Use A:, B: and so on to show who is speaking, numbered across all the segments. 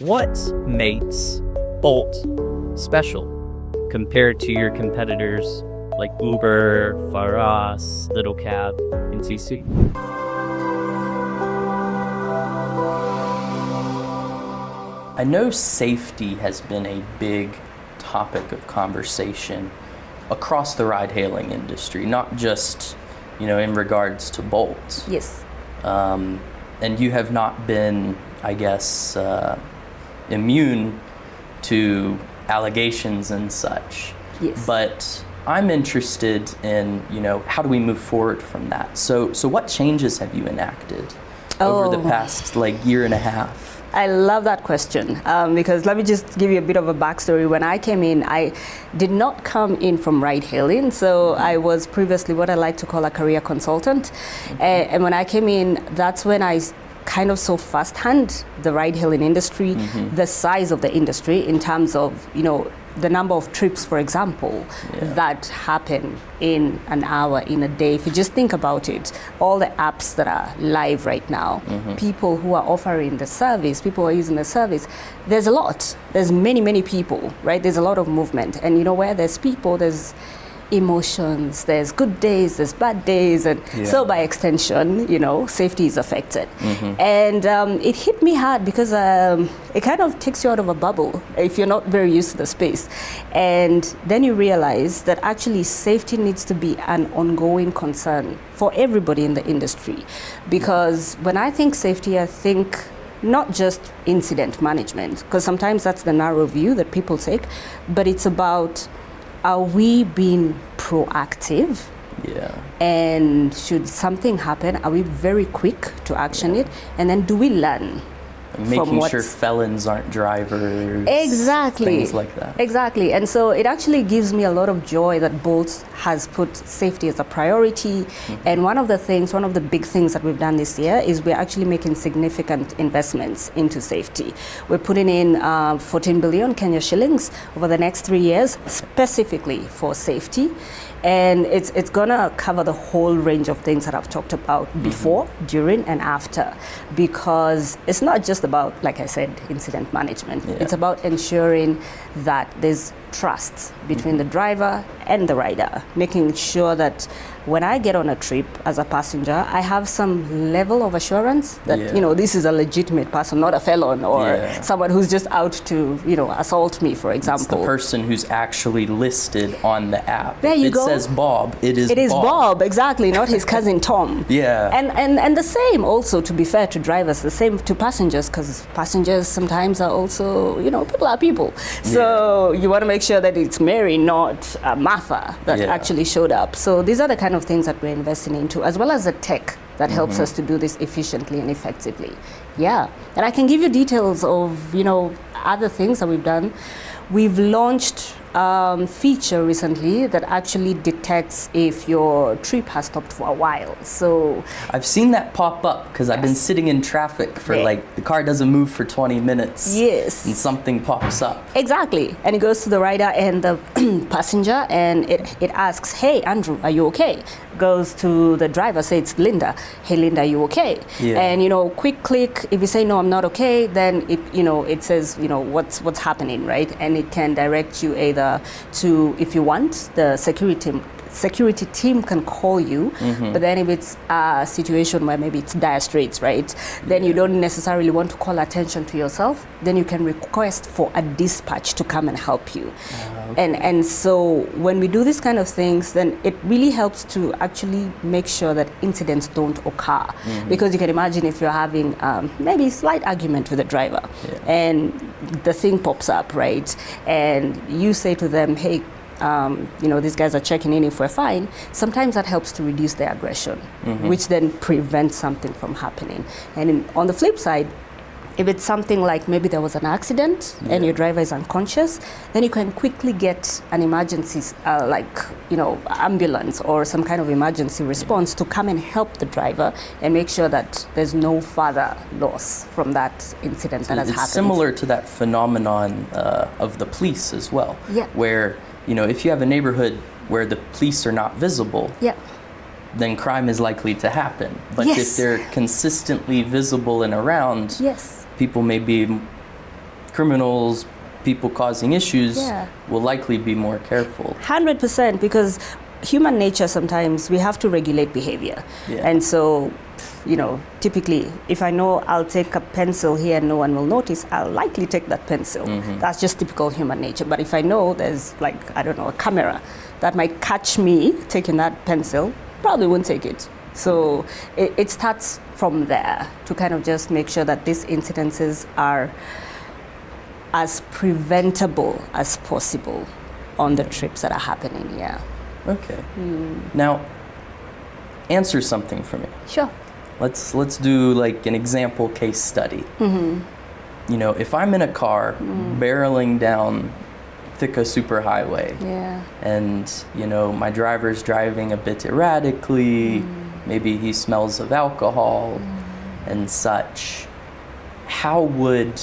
A: What makes Bolt special compared to your competitors like Uber, Faras, Little Cab, and TC?
B: I know safety has been a big topic of conversation across the ride-hailing industry, not just, in regards to Bolt.
C: Yes.
B: And you have not been, I guess, immune to allegations and such.
C: Yes.
B: But I'm interested in, how do we move forward from that? So what changes have you enacted over the past year and a half?
C: I love that question because let me just give you a bit of a backstory. When I came in, I did not come in from ride-hailing. So I was previously what I like to call a career consultant. And when I came in, that's when I kind of saw firsthand the ride-hailing industry, the size of the industry in terms of, the number of trips, for example, that happen in an hour, in a day. If you just think about it, all the apps that are live right now, people who are offering the service, people who are using the service, there's a lot. There's many, many people, right? There's a lot of movement. And where there's people, there's emotions, there's good days, there's bad days, and so by extension, safety is affected. And it hit me hard because it kind of takes you out of a bubble if you're not very used to the space. And then you realize that actually safety needs to be an ongoing concern for everybody in the industry. Because when I think safety, I think not just incident management, because sometimes that's the narrow view that people take, but it's about, are we being proactive?
B: Yeah.
C: And should something happen, are we very quick to action it? And then do we learn?
B: Making sure felons aren't drivers.
C: Exactly.
B: Things like that.
C: Exactly. And so it actually gives me a lot of joy that Bolt has put safety as a priority. And one of the big things that we've done this year is we're actually making significant investments into safety. We're putting in 14 billion Kenya shillings over the next 3 years, specifically for safety. And it's gonna cover the whole range of things that I've talked about before, during, and after, because it's not just about, like I said, incident management. It's about ensuring that there's trust between the driver and the rider, making sure that when I get on a trip as a passenger, I have some level of assurance that this is a legitimate person, not a felon or someone who's just out to assault me, for example.
B: It's the person who's actually listed on the app.
C: There you go.
B: It says Bob, it is
C: Bob, exactly, not his cousin Tom. And the same also, to be fair to drivers, the same to passengers, because passengers sometimes are also, people are people. So you want to make sure that it's Mary, not Martha, that actually showed up. So these are the kind of things that we're investing into, as well as the tech that helps us to do this efficiently and effectively. And I can give you details of, other things that we've done. We've launched feature recently that actually detects if your trip has stopped for a while. So
B: I've seen that pop up because I've been sitting in traffic for the car doesn't move for 20 minutes.
C: Yes.
B: And something pops up.
C: Exactly. And it goes to the rider and the passenger, and it asks, hey, Andrew, are you okay? Goes to the driver, say it's Linda. Hey, Linda, are you okay? And, quick click, if you say, no, I'm not okay, then it says, what's happening, right? And it can direct you either to, if you want, the security team can call you, but then if it's a situation where maybe it's dire straits, right, then you don't necessarily want to call attention to yourself, then you can request for a dispatch to come and help you. And so when we do these kind of things, then it really helps to actually make sure that incidents don't occur. Because you can imagine if you're having maybe a slight argument with the driver and the thing pops up, right, and you say to them, hey, these guys are checking in if we're fine, sometimes that helps to reduce their aggression, which then prevents something from happening. And on the flip side, if it's something like maybe there was an accident and your driver is unconscious, then you can quickly get an emergency, ambulance or some kind of emergency response to come and help the driver and make sure that there's no further loss from that incident that has happened.
B: It's similar to that phenomenon of the police as well, where if you have a neighborhood where the police are not visible, then crime is likely to happen. But if they're consistently visible and around, people may be criminals, people causing issues,
C: Yeah.
B: will likely be more careful.
C: 100%, because human nature, sometimes we have to regulate behavior.
B: Yeah.
C: And so, typically, if I know I'll take a pencil here and no one will notice, I'll likely take that pencil. That's just typical human nature. But if I know there's a camera that might catch me taking that pencil, probably won't take it. So it starts from there to kind of just make sure that these incidences are as preventable as possible on the trips that are happening, yeah.
B: Okay. Now, answer something for me.
C: Sure.
B: Let's do like an example case study. If I'm in a car barreling down Thika superhighway,
C: Yeah.
B: and my driver's driving a bit erratically, maybe he smells of alcohol and such, how would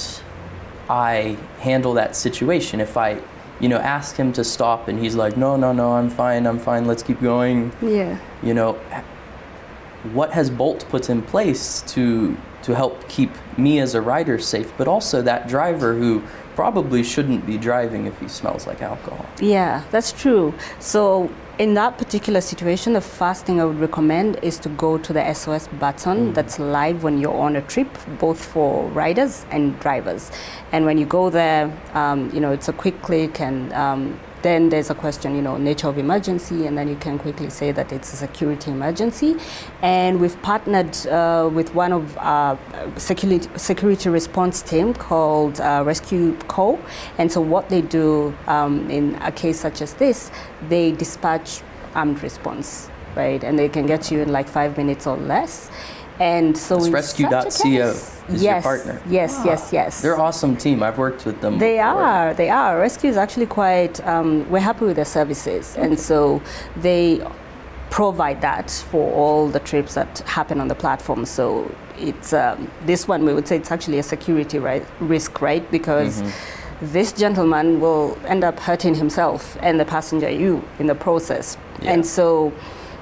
B: I handle that situation if I ask him to stop and he's like, no, I'm fine, let's keep going?
C: Yeah.
B: What has Bolt put in place to help keep me as a rider safe, but also that driver who probably shouldn't be driving if he smells like alcohol?
C: Yeah, that's true. So in that particular situation, the first thing I would recommend is to go to the SOS button that's live when you're on a trip, both for riders and drivers. And when you go there, it's a quick click, and then there's a question, nature of emergency, and then you can quickly say that it's a security emergency. And we've partnered with one of our security response team called Rescue Co. And so what they do in a case such as this, they dispatch armed response, right? And they can get you in like 5 minutes or less. And so
B: It's
C: in
B: rescue.co
C: such a case,
B: is your partner.
C: Yes.
B: They're an awesome team. I've worked with them
C: They
B: before.
C: They are. Rescue is actually quite, we're happy with their services. And so they provide that for all the trips that happen on the platform. So it's, this one, we would say it's actually a security risk, right? Because this gentleman will end up hurting himself and the passenger, you, in the process.
B: Yeah.
C: And so,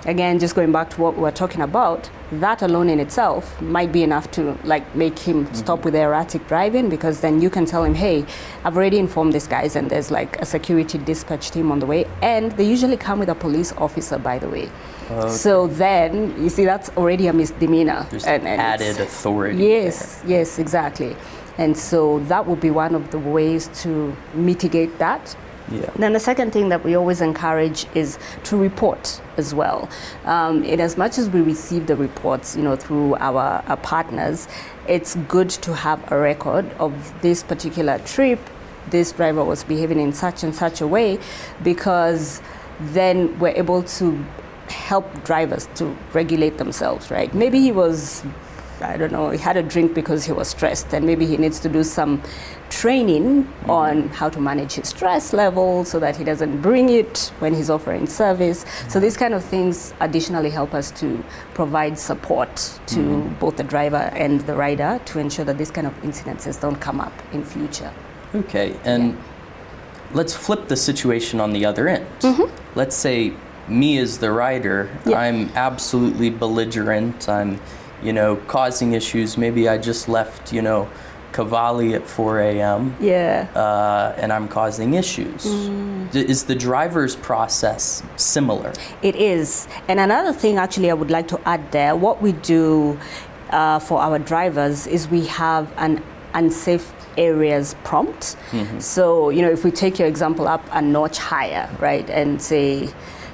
C: again, just going back to what we're talking about, that alone in itself might be enough to make him stop with the erratic driving, because then you can tell him, hey, I've already informed these guys and there's a security dispatch team on the way, and they usually come with a police officer, by the way.
B: Okay.
C: So then, you see, that's already a misdemeanor.
B: There's
C: and
B: added authority.
C: Yes, exactly. And so that would be one of the ways to mitigate that.
B: Yeah.
C: Then the second thing that we always encourage is to report as well. In as much as we receive the reports, through our partners, it's good to have a record of this particular trip. This driver was behaving in such and such a way, because then we're able to help drivers to regulate themselves, right? Maybe he was, he had a drink because he was stressed, and maybe he needs to do some training on how to manage his stress level so that he doesn't bring it when he's offering service. So these kind of things additionally help us to provide support to both the driver and the rider to ensure that these kind of incidences don't come up in future.
B: Okay, and let's flip the situation on the other end. Let's say me as the rider, I'm absolutely belligerent, I'm causing issues. Maybe I just left, Cavalli at 4 a.m. And I'm causing issues. Is the driver's process similar?
C: It is. And another thing actually I would like to add there, what we do for our drivers is we have an unsafe areas prompt. So, if we take your example up a notch higher, right, and say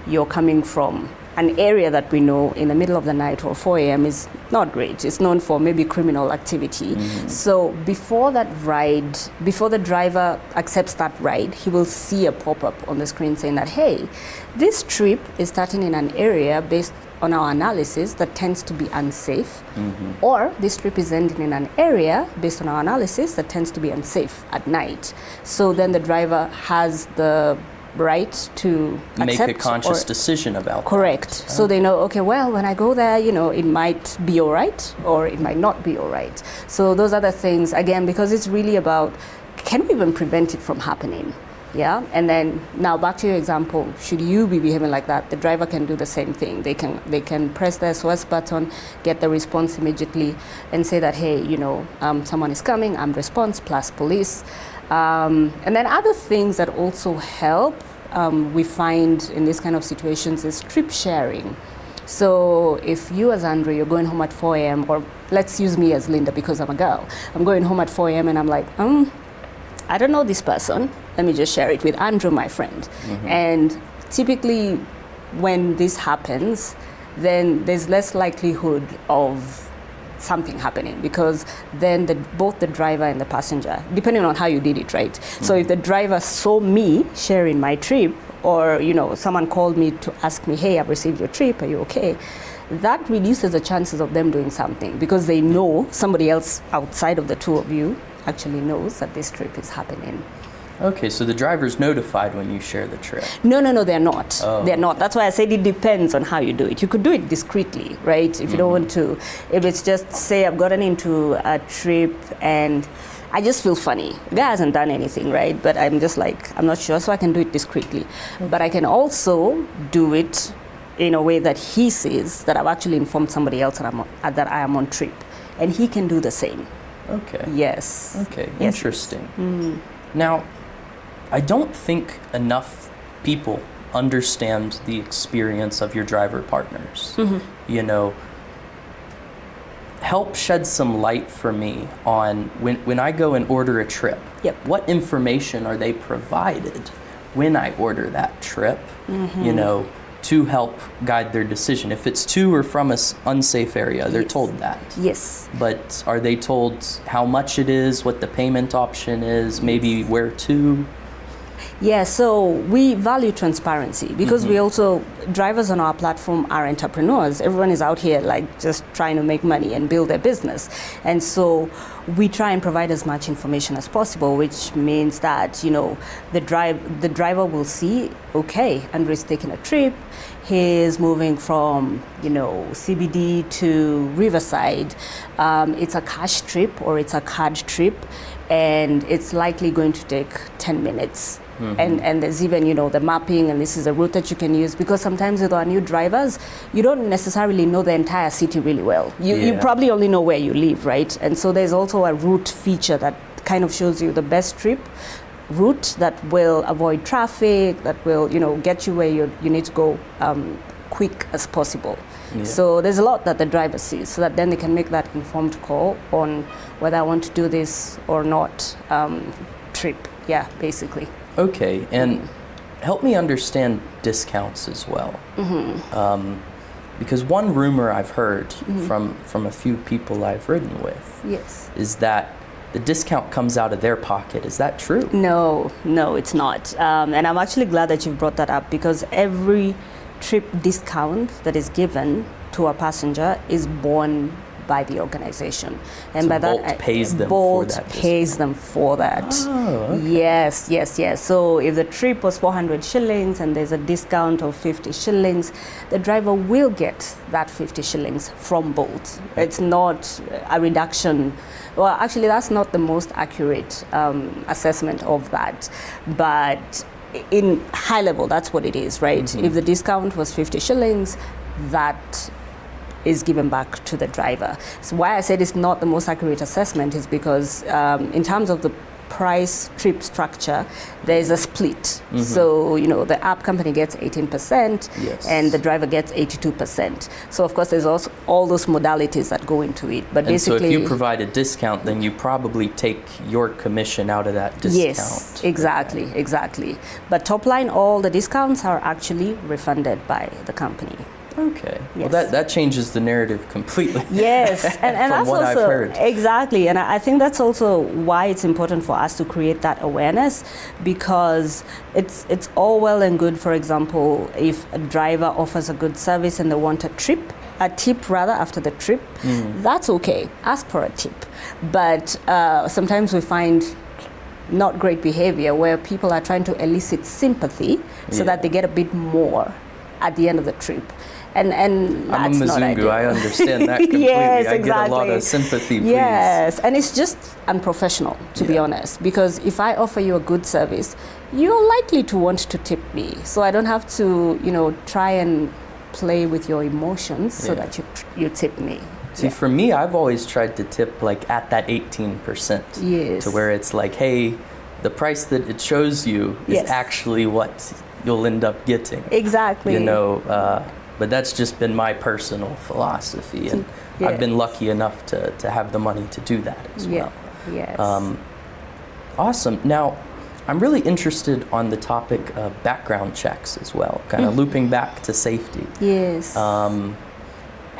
C: you're coming from an area that we know in the middle of the night or 4 a.m. is not great. It's known for maybe criminal activity. So before that ride, before the driver accepts that ride, he will see a pop-up on the screen saying that, hey, this trip is starting in an area based on our analysis that tends to be unsafe, or this trip is ending in an area based on our analysis that tends to be unsafe at night. So then the driver has the right to
B: make
C: accept
B: a conscious decision about
C: correct
B: that.
C: So they know, okay, well, when I go there, it might be all right or it might not be all right. So those are the things, again, because it's really about, can we even prevent it from happening? Yeah, and then now back to your example, should you be behaving like that, the driver can do the same thing. They can press the SOS button, get the response immediately, and say that, hey, someone is coming, I'm response plus police. And then other things that also help, we find in these kind of situations, is trip sharing. So if you as Andrew, you're going home at 4 a.m., or let's use me as Linda because I'm a girl. I'm going home at 4 a.m. and I'm like, I don't know this person. Let me just share it with Andrew, my friend. Mm-hmm. And typically when this happens, then there's less likelihood of something happening, because then both the driver and the passenger, depending on how you did it, right? Mm-hmm. So if the driver saw me sharing my trip, or someone called me to ask me, hey, I've received your trip, are you okay? That reduces the chances of them doing something, because they know somebody else outside of the two of you actually knows that this trip is happening.
B: Okay, so the driver's notified when you share the trip?
C: No, they're not. Oh. They're not. That's why I said it depends on how you do it. You could do it discreetly, right? If you don't want to, if it's just, say, I've gotten into a trip and I just feel funny. The guy hasn't done anything, right? But I'm just like, I'm not sure, so I can do it discreetly. Okay. But I can also do it in a way that he sees that I've actually informed somebody else that I am on trip. And he can do the same.
B: Okay.
C: Yes.
B: Okay,
C: yes.
B: Interesting. Mm. Now, I don't think enough people understand the experience of your driver partners. Mm-hmm. Help shed some light for me on when I go and order a trip.
C: Yep.
B: What information are they provided when I order that trip, to help guide their decision? If it's to or from an unsafe area, they're told that.
C: Yes.
B: But are they told how much it is, what the payment option is, maybe where to?
C: Yeah, so we value transparency, because we also, drivers on our platform are entrepreneurs. Everyone is out here just trying to make money and build their business. And so we try and provide as much information as possible, which means that, the driver will see, okay, Andrew's taking a trip. He's moving from, CBD to Riverside. It's a cash trip or it's a card trip, and it's likely going to take 10 minutes. Mm-hmm. And there's even, the mapping, and this is a route that you can use, because sometimes with our new drivers, you don't necessarily know the entire city really well. You probably only know where you live, right? And so there's also a route feature that kind of shows you the best trip route that will avoid traffic, that will, get you where you need to go quick as possible. Yeah. So there's a lot that the driver sees, so that then they can make that informed call on whether I want to do this or not trip. Yeah, basically.
B: Okay, and help me understand discounts as well. Mm-hmm. Because one rumor I've heard from a few people I've ridden with is that the discount comes out of their pocket. Is that true?
C: No, it's not. And I'm actually glad that you brought that up, because every trip discount that is given to a passenger is borne by the organization, and
B: so
C: by that
B: Bolt pays them
C: for that.
B: Oh, okay.
C: Yes. So if the trip was 400 shillings and there's a discount of 50 shillings, the driver will get that 50 shillings from Bolt. Okay. It's not a reduction. Well, actually, that's not the most accurate assessment of that, but in high level, that's what it is, right? Mm-hmm. If the discount was 50 shillings, that is given back to the driver. So why I said it's not the most accurate assessment is because in terms of the price trip structure, there is a split. Mm-hmm. So, the app company gets 18% and the driver gets 82%. So, of course, there's also all those modalities that go into it. But basically,
B: so if you provide a discount, then you probably take your commission out of that discount.
C: Yes, exactly. But top line, all the discounts are actually refunded by the company.
B: Okay. Yes. Well, that changes the narrative completely.
C: Yes, and
B: from
C: that's
B: what
C: also,
B: I've heard.
C: Exactly, and I think that's also why it's important for us to create that awareness, because it's all well and good, for example, if a driver offers a good service and they want a tip after the trip, that's okay. Ask for a tip. But sometimes we find not great behavior where people are trying to elicit sympathy so that they get a bit more at the end of the trip. And
B: I'm
C: that's
B: a
C: not
B: Mzungu.
C: ideal.
B: I understand that completely.
C: Yes,
B: I get a lot
C: exactly.
B: of sympathy, please.
C: Yes, and it's just unprofessional, to be
B: Yeah.
C: honest, because if I offer you a good service, you're likely to want to tip me. So I don't have to, try and play with your emotions so
B: Yeah.
C: that you tip me.
B: See, for me, I've always tried to tip like at that 18%.
C: Yes.
B: To where it's like, hey, the price that it shows you is
C: Yes.
B: actually what you'll end up getting.
C: Exactly.
B: But that's just been my personal philosophy, and
C: Yes.
B: I've been lucky enough to have the money to do that as well.
C: Yes.
B: Awesome. Now, I'm really interested on the topic of background checks as well, kind of looping back to safety.
C: Yes.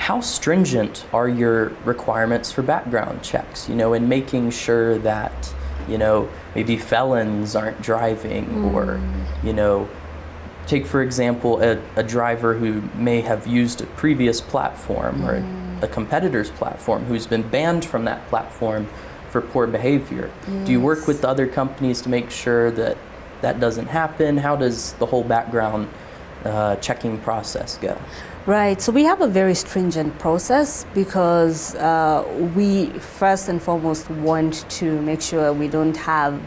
B: How stringent are your requirements for background checks, in making sure that, maybe felons aren't driving or, take, for example, a driver who may have used a previous platform or a competitor's platform who's been banned from that platform for poor behavior.
C: Yes.
B: Do you work with other companies to make sure that that doesn't happen? How does the whole background checking process go?
C: Right, so we have a very stringent process because we first and foremost want to make sure we don't have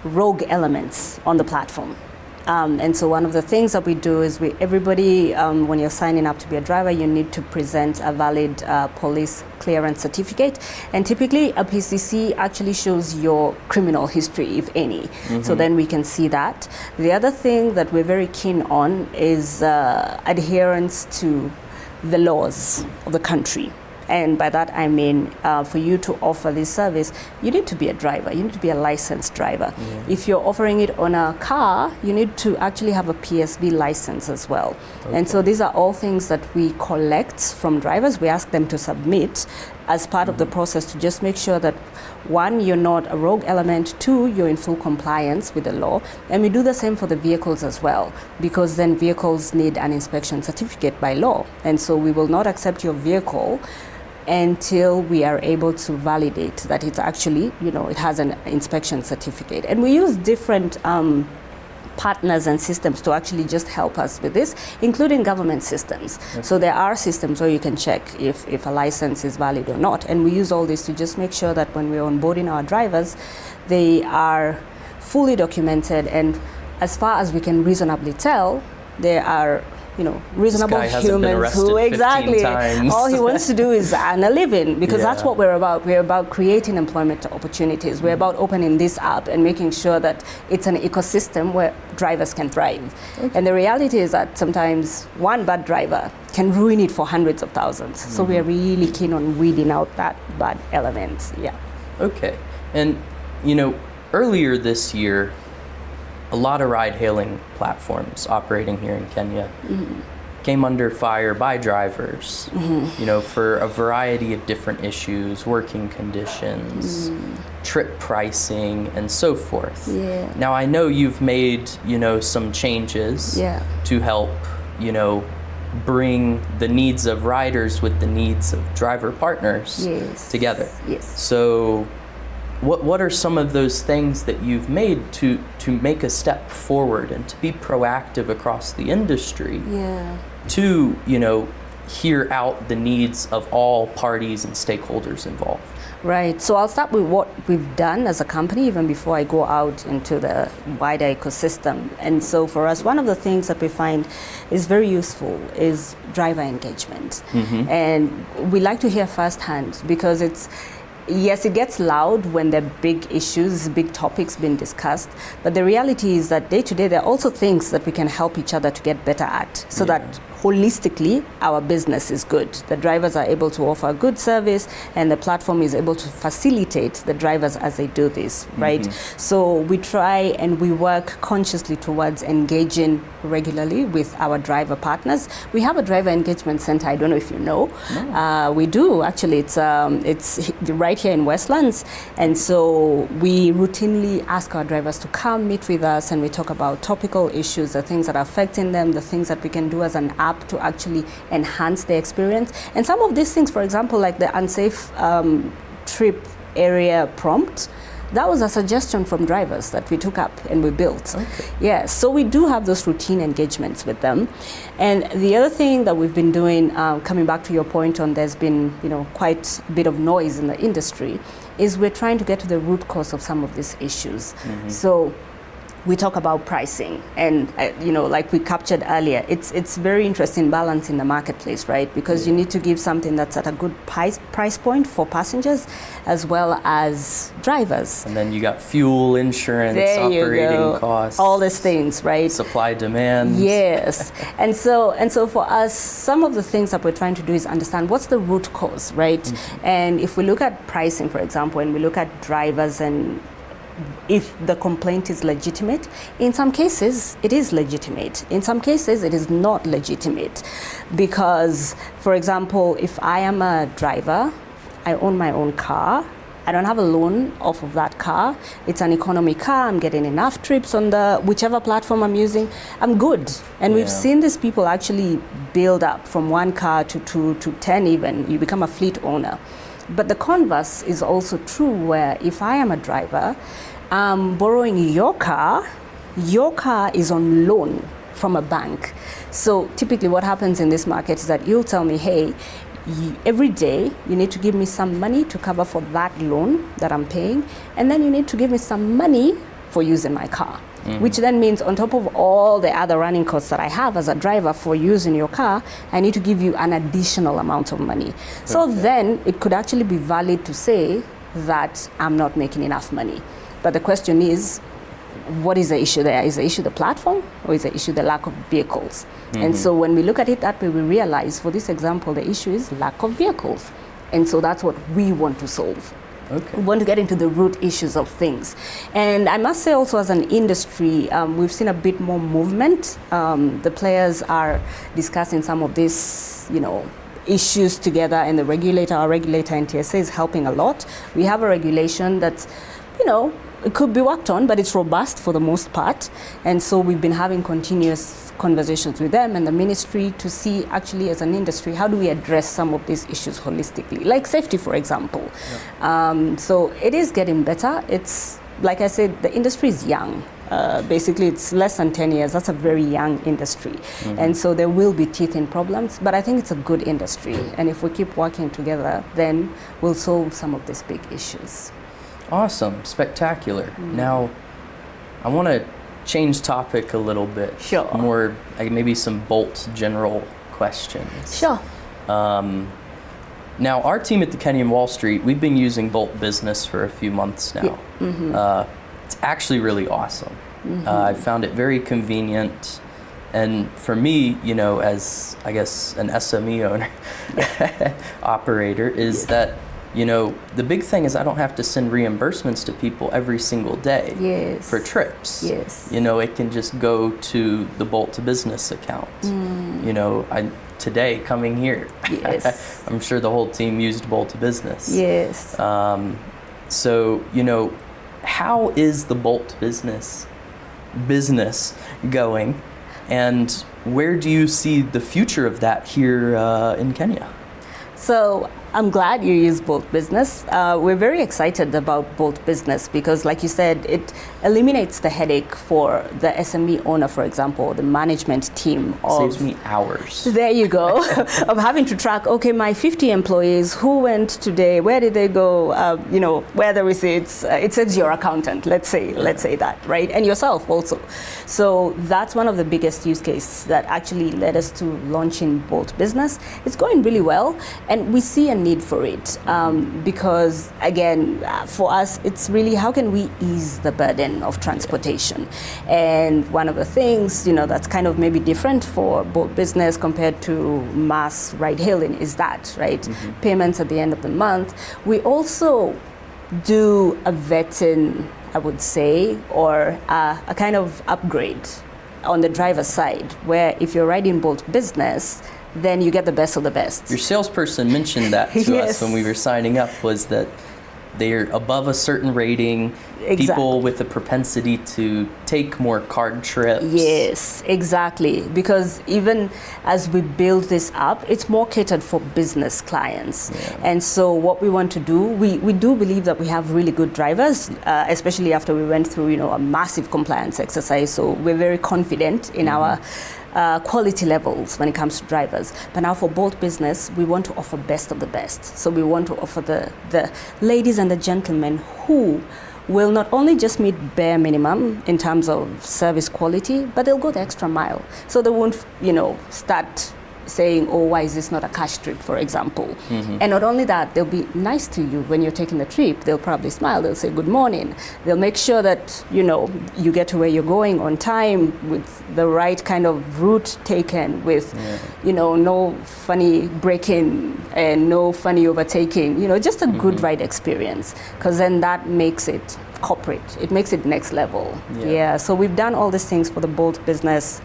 C: rogue elements on the platform. And so one of the things that we do is everybody, when you're signing up to be a driver, you need to present a valid police clearance certificate. And typically a PCC actually shows your criminal history, if any. So then we can see that. The other thing that we're very keen on is adherence to the laws of the country. And by that I mean, for you to offer this service, you need to be a driver. You need to be a licensed driver.
B: Yeah.
C: If you're offering it on a car, you need to actually have a PSV license as well.
B: Okay.
C: And so these are all things that we collect from drivers. We ask them to submit as part of the process to just make sure that, one, you're not a rogue element, two, you're in full compliance with the law. And we do the same for the vehicles as well, because then vehicles need an inspection certificate by law. And so we will not accept your vehicle until we are able to validate that it's actually, it has an inspection certificate. And we use different partners and systems to actually just help us with this, including government systems. Okay. So there are systems where you can check if a license is valid or not. And we use all this to just make sure that when we're onboarding our drivers, they are fully documented, and as far as we can reasonably tell, they are reasonable humans who exactly all he wants to do is earn a living, because that's what we're about. We're about creating employment opportunities. We're about opening this up and making sure that it's an ecosystem where drivers can thrive. Okay. And the reality is that sometimes one bad driver can ruin it for hundreds of thousands. So we are really keen on weeding out that bad element. Yeah.
B: Okay. And earlier this year, a lot of ride-hailing platforms operating here in Kenya came under fire by drivers, for a variety of different issues, working conditions, trip pricing, and so forth.
C: Yeah.
B: Now, I know you've made, some changes to help, bring the needs of riders with the needs of driver partners together.
C: Yes.
B: So what are some of those things that you've made to make a step forward and to be proactive across the industry to, hear out the needs of all parties and stakeholders involved?
C: Right. So I'll start with what we've done as a company, even before I go out into the wider ecosystem. And so for us, one of the things that we find is very useful is driver engagement. And we like to hear firsthand, because yes, it gets loud when there are big issues, big topics being discussed, but the reality is that day to day there are also things that we can help each other to get better at, so that holistically our business is good. The drivers are able to offer a good service, and the platform is able to facilitate the drivers as they do this, right? So we try and we work consciously towards engaging regularly with our driver partners. We have a driver engagement center. I don't know if you know. No. We do actually. It's right here in Westlands, and so we routinely ask our drivers to come meet with us, and we talk about topical issues, the things that are affecting them, the things that we can do as an app to actually enhance their experience. And some of these things, for example, like the unsafe trip area prompt, That was a suggestion from drivers that we took up and we built.
B: Okay.
C: Yeah, so we do have those routine engagements with them. And the other thing that we've been doing, coming back to your point on there's been, quite a bit of noise in the industry, is we're trying to get to the root cause of some of these issues. So we talk about pricing, and like we captured earlier, it's very interesting balance in the marketplace, right? Because you need to give something that's at a good price point for passengers as well as drivers.
B: And then you got fuel, insurance, operating costs,
C: all these things, right?
B: Supply demand.
C: Yes, and so for us, some of the things that we're trying to do is understand what's the root cause, right? And if we look at pricing, for example, and we look at drivers and if the complaint is legitimate, in some cases it is legitimate. In some cases it is not legitimate. Because, for example, if I am a driver, I own my own car, I don't have a loan off of that car, it's an economy car, I'm getting enough trips on the whichever platform I'm using, I'm good. And we've seen these people actually build up from 1 car to 2 to 10 even. You become a fleet owner. But the converse is also true, where if I am a driver, borrowing your car is on loan from a bank. So typically what happens in this market is that you'll tell me, hey, every day you need to give me some money to cover for that loan that I'm paying, and then you need to give me some money for using my car. Which then means on top of all the other running costs that I have as a driver for using your car, I need to give you an additional amount of money. So then it could actually be valid to say that I'm not making enough money. But the question is, what is the issue there? Is the issue the platform, or is the issue the lack of vehicles? And so when we look at it that way, we realize for this example, the issue is lack of vehicles. And so that's what we want to solve.
B: Okay.
C: We want to get into the root issues of things. And I must say also, as an industry, we've seen a bit more movement. The players are discussing some of these, issues together, and our regulator NTSA is helping a lot. We have a regulation that's, it could be worked on, but it's robust for the most part. And so we've been having continuous conversations with them and the ministry to see, actually, as an industry, how do we address some of these issues holistically, like safety, for example. So it is getting better. It's, like I said, the industry is young. Basically, it's less than 10 years. That's a very young industry. And so there will be teeth in problems, but I think it's a good industry. And if we keep working together, then we'll solve some of these big issues.
B: Awesome, spectacular. Now, I want to change topic a little bit.
C: Sure.
B: More, maybe some Bolt general questions.
C: Sure.
B: Now, our team at the Kenyan Wallstreet, we've been using Bolt Business for a few months now. It's actually really awesome. I found it very convenient. And for me, as, I guess, an SME owner, operator, is that, the big thing is I don't have to send reimbursements to people every single day for trips. It can just go to the Bolt to Business account. Today coming here, I'm sure the whole team used Bolt to Business. So, how is the Bolt business going, and where do you see the future of that here in Kenya? So I'm glad you use Bolt Business. We're very excited about Bolt Business because, like you said, it eliminates the headache for the SME owner, for example, the management team. Saves me hours.
C: There you go. Of having to track, okay, my 50 employees, who went today, where did they go, where are the receipts? It says your accountant, let's say that, right? And yourself also. So that's one of the biggest use cases that actually led us to launching Bolt Business. It's going really well, and we see a need for it because, again, for us, it's really how can we ease the burden of transportation. And one of the things, that's kind of maybe different for Bolt Business compared to mass ride hailing is that, right? Payments at the end of the month. We also do a vetting, I would say, or a kind of upgrade on the driver's side, where if you're riding Bolt Business, then you get the best of the best.
B: Your salesperson mentioned that to us when we were signing up, was that they're above a certain rating.
C: Exactly.
B: People with a propensity to take more card trips.
C: Yes, exactly. Because even as we build this up, it's more catered for business clients.
B: Yeah.
C: And so what we want to do, we do believe that we have really good drivers, especially after we went through, a massive compliance exercise. So we're very confident in our quality levels when it comes to drivers. But now for Bolt Business, we want to offer best of the best. So we want to offer the ladies and the gentlemen who will not only just meet bare minimum in terms of service quality, but they'll go the extra mile. So they won't, start saying, oh, why is this not a cash trip, for example? And not only that, they'll be nice to you when you're taking the trip. They'll probably smile, they'll say good morning. They'll make sure that, you get to where you're going on time with the right kind of route taken with, no funny braking and no funny overtaking, just a good ride experience. Because then that makes it corporate. It makes it next level. Yeah. So we've done all these things for the Bolt business.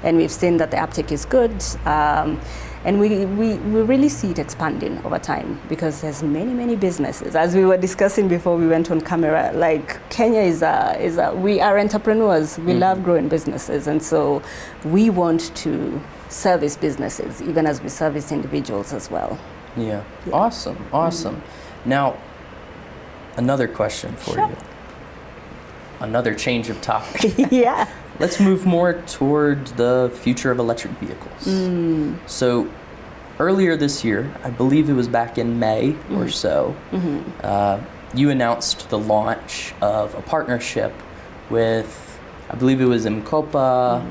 C: And we've seen that the uptake is good, and we really see it expanding over time because there's many businesses. As we were discussing before we went on camera, like Kenya we are entrepreneurs. We love growing businesses, and so we want to service businesses even as we service individuals as well.
B: Yeah. Awesome. Now, another question for you. Another change of topic.
C: Yeah.
B: Let's move more toward the future of electric vehicles. So earlier this year, I believe it was back in May or so, you announced the launch of a partnership with, I believe it was Mkopa,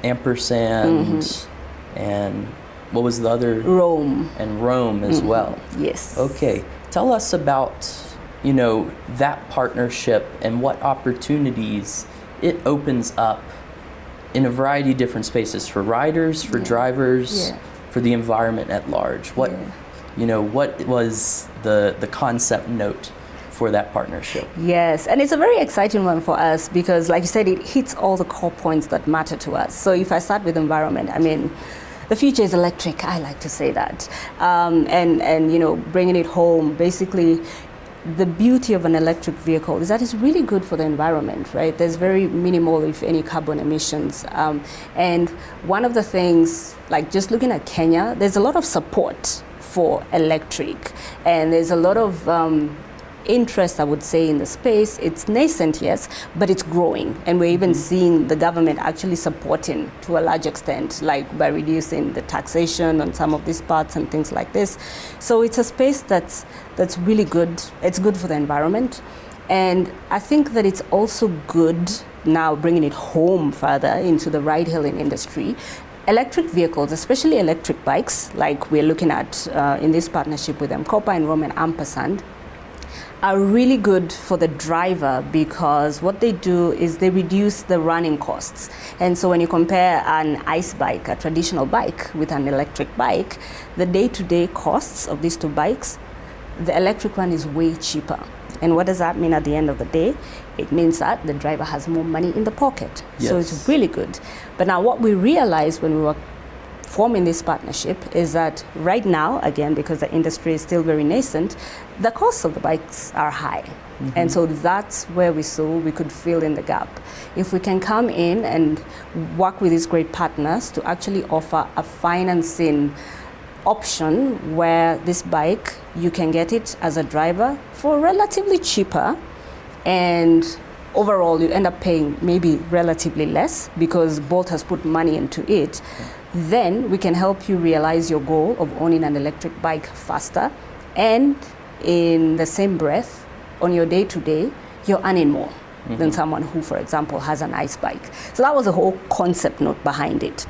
B: Ampersand, and what was the other?
C: Rome.
B: And Rome as well.
C: Yes.
B: Okay. Tell us about, that partnership and what opportunities it opens up in a variety of different spaces for riders, for drivers, for the environment at large. What was the concept note for that partnership?
C: Yes, and it's a very exciting one for us because, like you said, it hits all the core points that matter to us. So if I start with environment, the future is electric. I like to say that, and bringing it home, basically. The beauty of an electric vehicle is that it's really good for the environment, right? There's very minimal, if any, carbon emissions. And one of the things, like just looking at Kenya, there's a lot of support for electric. And there's a lot of interest, I would say, in the space. It's nascent, yes, but it's growing. And we're even seeing the government actually supporting to a large extent, like by reducing the taxation on some of these parts and things like this. So it's a space that's really good. It's good for the environment. And I think that it's also good now bringing it home further into the ride-hailing industry. Electric vehicles, especially electric bikes, like we're looking at in this partnership with Mkopa and Rome and Ampersand, are really good for the driver because what they do is they reduce the running costs. And so when you compare an ICE bike, a traditional bike, with an electric bike, the day-to-day costs of these two bikes, the electric one is way cheaper. And what does that mean at the end of the day? It means that the driver has more money in the pocket.
B: Yes.
C: So it's really good. But now what we realized when we were forming this partnership is that right now, again, because the industry is still very nascent, the costs of the bikes are high. And so that's where we saw we could fill in the gap. If we can come in and work with these great partners to actually offer a financing option where this bike, you can get it as a driver for relatively cheaper, and overall you end up paying maybe relatively less because Bolt has put money into it, then we can help you realize your goal of owning an electric bike faster, and in the same breath, on your day-to-day, you're earning more than someone who, for example, has an ICE bike. So that was the whole concept note behind it.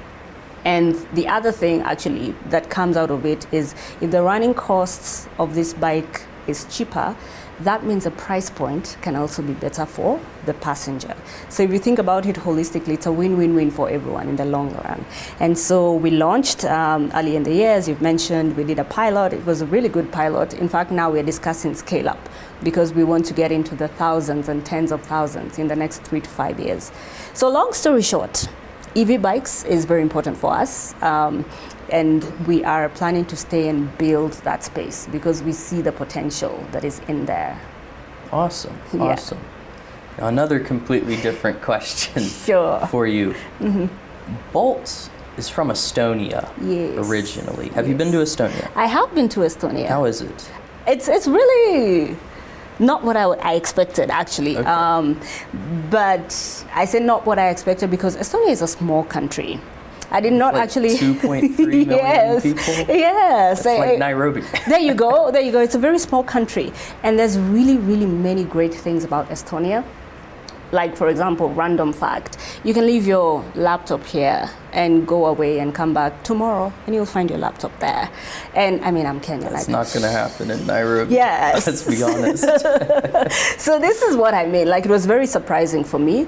C: And the other thing actually that comes out of it is if the running costs of this bike is cheaper, that means the price point can also be better for the passenger. So if you think about it holistically, it's a win-win-win for everyone in the long run. And so we launched early in the year, as you've mentioned. We did a pilot. It was a really good pilot. In fact, now we're discussing scale up because we want to get into the thousands and tens of thousands in the next 3 to 5 years. So long story short, EV bikes is very important for us. And we are planning to stay and build that space because we see the potential that is in there.
B: Awesome.
C: Yeah.
B: Awesome. Now, another completely different question
C: Sure.
B: for you. Bolt is from Estonia
C: Yes.
B: originally. Have you been to Estonia?
C: I have been to Estonia.
B: How is it?
C: It's really not what I expected, actually.
B: Okay.
C: But I say not what I expected because Estonia is a small country. I did not
B: Like
C: actually.
B: 2.3 million
C: Yes.
B: people.
C: Yes.
B: It's like Nairobi.
C: There you go. There you go. It's a very small country, and there's really, really many great things about Estonia. Like, for example, random fact: you can leave your laptop here and go away and come back tomorrow, and you'll find your laptop there. And I mean, I'm Kenyan.
B: It's not going to happen in Nairobi.
C: Yes.
B: Let's be honest.
C: So this is what I mean. Like, it was very surprising for me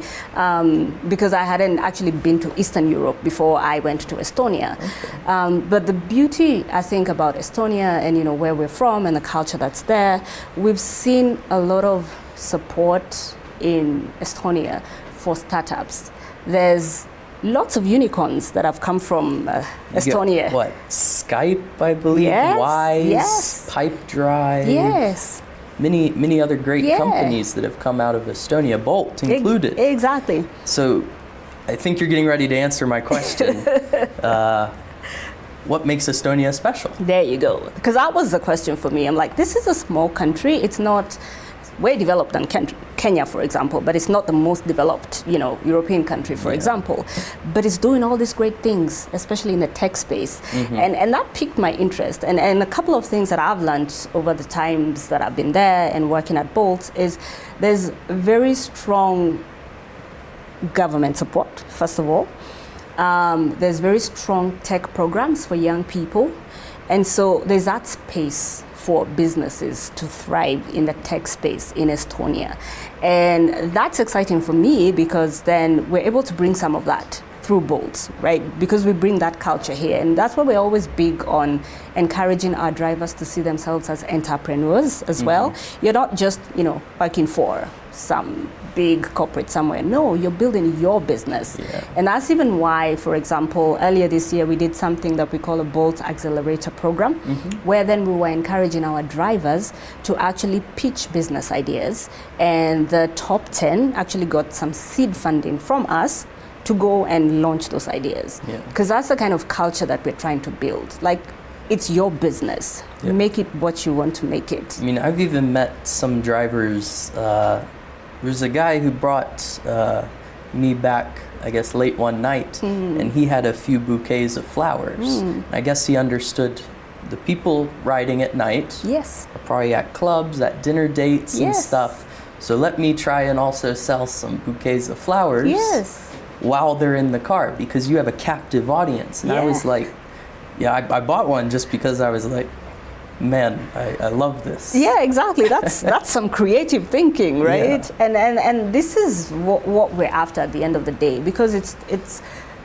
C: because I hadn't actually been to Eastern Europe before I went to Estonia. Okay. But the beauty, I think, about Estonia and, you know, where we're from and the culture that's there, we've seen a lot of support in Estonia for startups. There's lots of unicorns that have come from Estonia.
B: What? Skype, I believe.
C: Yes,
B: Wise.
C: yes.
B: Pipedrive.
C: Yes.
B: Many other great
C: Yeah.
B: companies that have come out of Estonia, Bolt included.
C: Exactly.
B: So, I think you're getting ready to answer my question. What makes Estonia special?
C: There you go. Because that was the question for me. I'm like, this is a small country. It's not way developed than Kenya, for example, but it's not the most developed, you know, European country, for example. But it's doing all these great things, especially in the tech space. And that piqued my interest. And a couple of things that I've learned over the times that I've been there and working at Bolt is there's very strong government support, first of all. There's very strong tech programs for young people. And so there's that space for businesses to thrive in the tech space in Estonia. And that's exciting for me because then we're able to bring some of that through Bolt, right? Because we bring that culture here. And that's why we're always big on encouraging our drivers to see themselves as entrepreneurs as well. You're not just, you know, working for some big corporate somewhere. No, you're building your business. And that's even why, for example, earlier this year, we did something that we call a Bolt Accelerator Program, where then we were encouraging our drivers to actually pitch business ideas. And the top 10 actually got some seed funding from us to go and launch those ideas. Because that's the kind of culture that we're trying to build. Like, it's your business. Make it what you want to make it.
B: I mean, I've even met some drivers. There's a guy who brought me back, I guess, late one night, and he had a few bouquets of flowers. I guess he understood the people riding at night
C: Yes.
B: are probably at clubs, at dinner dates and stuff. So let me try and also sell some bouquets of flowers
C: Yes.
B: while they're in the car because you have a captive audience. And I was like, I bought one just because I was like, man, I love this.
C: Yeah, exactly. That's some creative thinking, right? And this is what we're after at the end of the day, because it's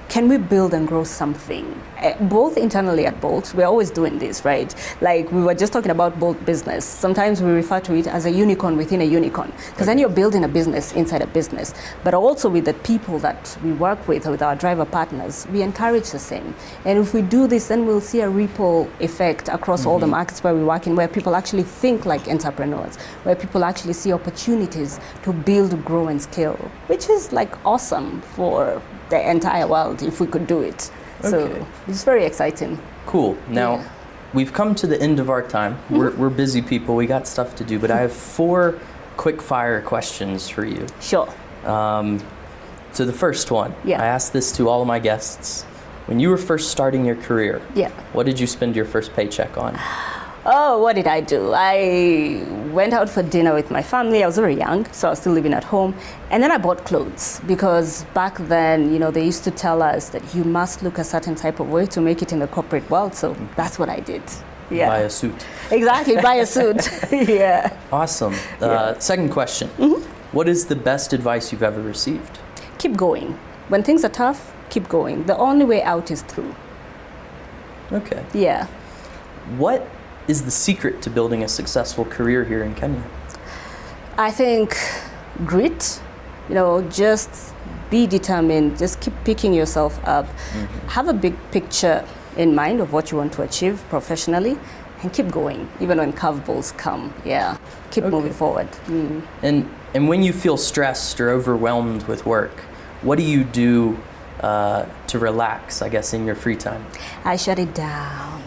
C: can we build and grow something? Both internally at Bolt, we're always doing this, right? Like we were just talking about Bolt Business. Sometimes we refer to it as a unicorn within a unicorn, because then you're building a business inside a business. But also with the people that we work with our driver partners, we encourage the same. And if we do this, then we'll see a ripple effect across all the markets where we work in, where people actually think like entrepreneurs, where people actually see opportunities to build, grow, and scale, which is like awesome for the entire world if we could do it. So it's very exciting.
B: Cool. Now, we've come to the end of our time. We're busy people. We got stuff to do, but I have 4 quick-fire questions for you.
C: Sure.
B: So the first one, I asked this to all of my guests. When you were first starting your career, what did you spend your first paycheck on?
C: Oh, what did I do? I went out for dinner with my family. I was very young, so I was still living at home. And then I bought clothes, because back then, they used to tell us that you must look a certain type of way to make it in the corporate world. So that's what I did. Yeah.
B: Buy a suit.
C: Exactly, buy a suit. Yeah.
B: Awesome. Second question. What is the best advice you've ever received?
C: Keep going. When things are tough, keep going. The only way out is through.
B: Okay.
C: Yeah.
B: What is the secret to building a successful career here in Kenya?
C: I think grit, just be determined, just keep picking yourself up. Have a big picture in mind of what you want to achieve professionally, and keep going, even when curveballs come. Yeah, keep moving forward.
B: And when you feel stressed or overwhelmed with work, what do you do to relax, I guess, in your free time?
C: I shut it down.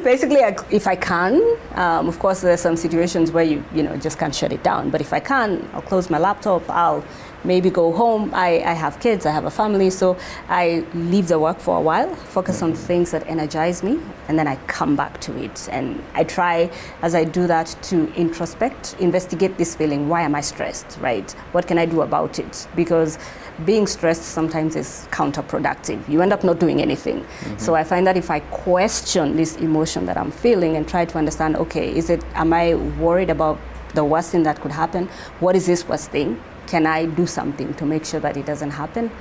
C: Basically, if I can, of course, there's some situations where you just can't shut it down. But if I can, I'll close my laptop. I'll maybe go home. I have kids. I have a family, so I leave the work for a while, focus on things that energize me, and then I come back to it. And I try, as I do that, to introspect, investigate this feeling. Why am I stressed? Right? What can I do about it? Because being stressed sometimes is counterproductive. You end up not doing anything. So I find that if I question this emotion that I'm feeling and try to understand, okay, am I worried about the worst thing that could happen? What is this worst thing? Can I do something to make sure that it doesn't happen?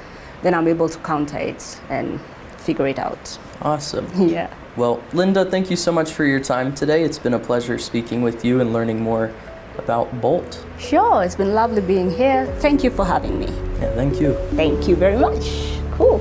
C: Then I'm able to counter it and figure it out.
B: Awesome.
C: Yeah.
B: Well, Linda, thank you so much for your time today. It's been a pleasure speaking with you and learning more about Bolt.
C: Sure, it's been lovely being here. Thank you for having me.
B: Yeah, thank you.
C: Thank you very much. Cool.